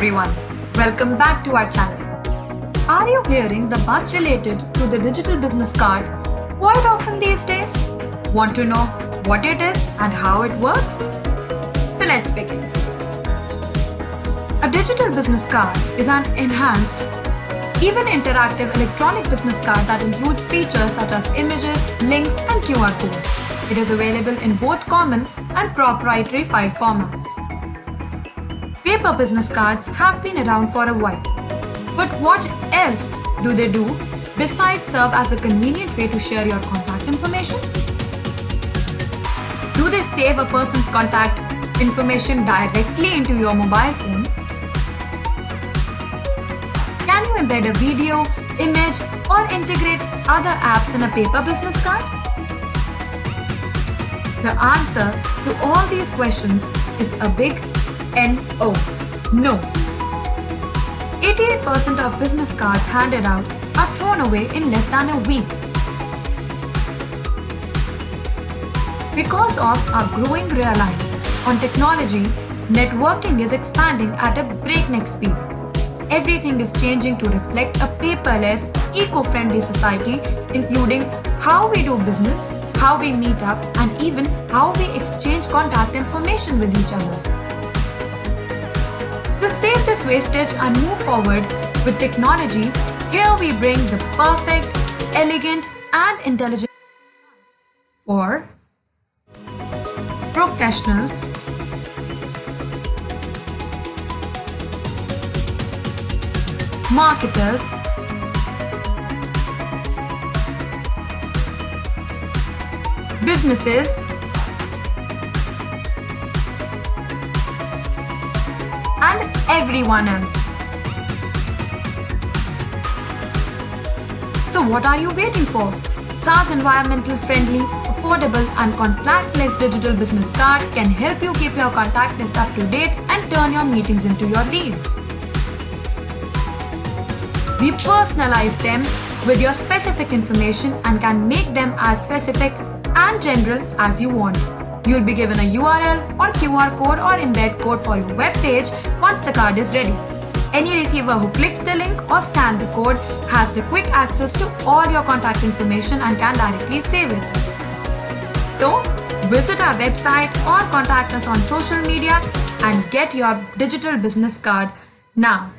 everyone, welcome back to our channel. Are you hearing the buzz related to the digital business card quite often these days? Want to know what it is and how it works? So let's begin. A digital business card is an enhanced, even interactive electronic business card that includes features such as images, links and QR codes. It is available in both common and proprietary file formats. Paper business cards have been around for a while. But what else do they do besides serve as a convenient way to share your contact information? Do they save a person's contact information directly into your mobile phone? Can you embed a video, image, or integrate other apps in a paper business card? The answer to all these questions is a big No. No. 88% of business cards handed out are thrown away in less than a week. Because of our growing reliance on technology, networking is expanding at a breakneck speed. Everything is changing to reflect a paperless, eco-friendly society, including how we do business, how we meet up, and even how we exchange contact information with each other. To save this wastage and move forward with technology, here we bring the perfect, elegant, and intelligent for professionals, marketers, businesses, and everyone else. So what are you waiting for? SAAR's environmental friendly, affordable and contactless digital business card can help you keep your contact list up to date and turn your meetings into your leads. We personalize them with your specific information and can make them as specific and general as you want. You'll be given a URL or QR code or embed code for your web page once the card is ready. Any receiver who clicks the link or scans the code has the quick access to all your contact information and can directly save it. So, visit our website or contact us on social media and get your digital business card now.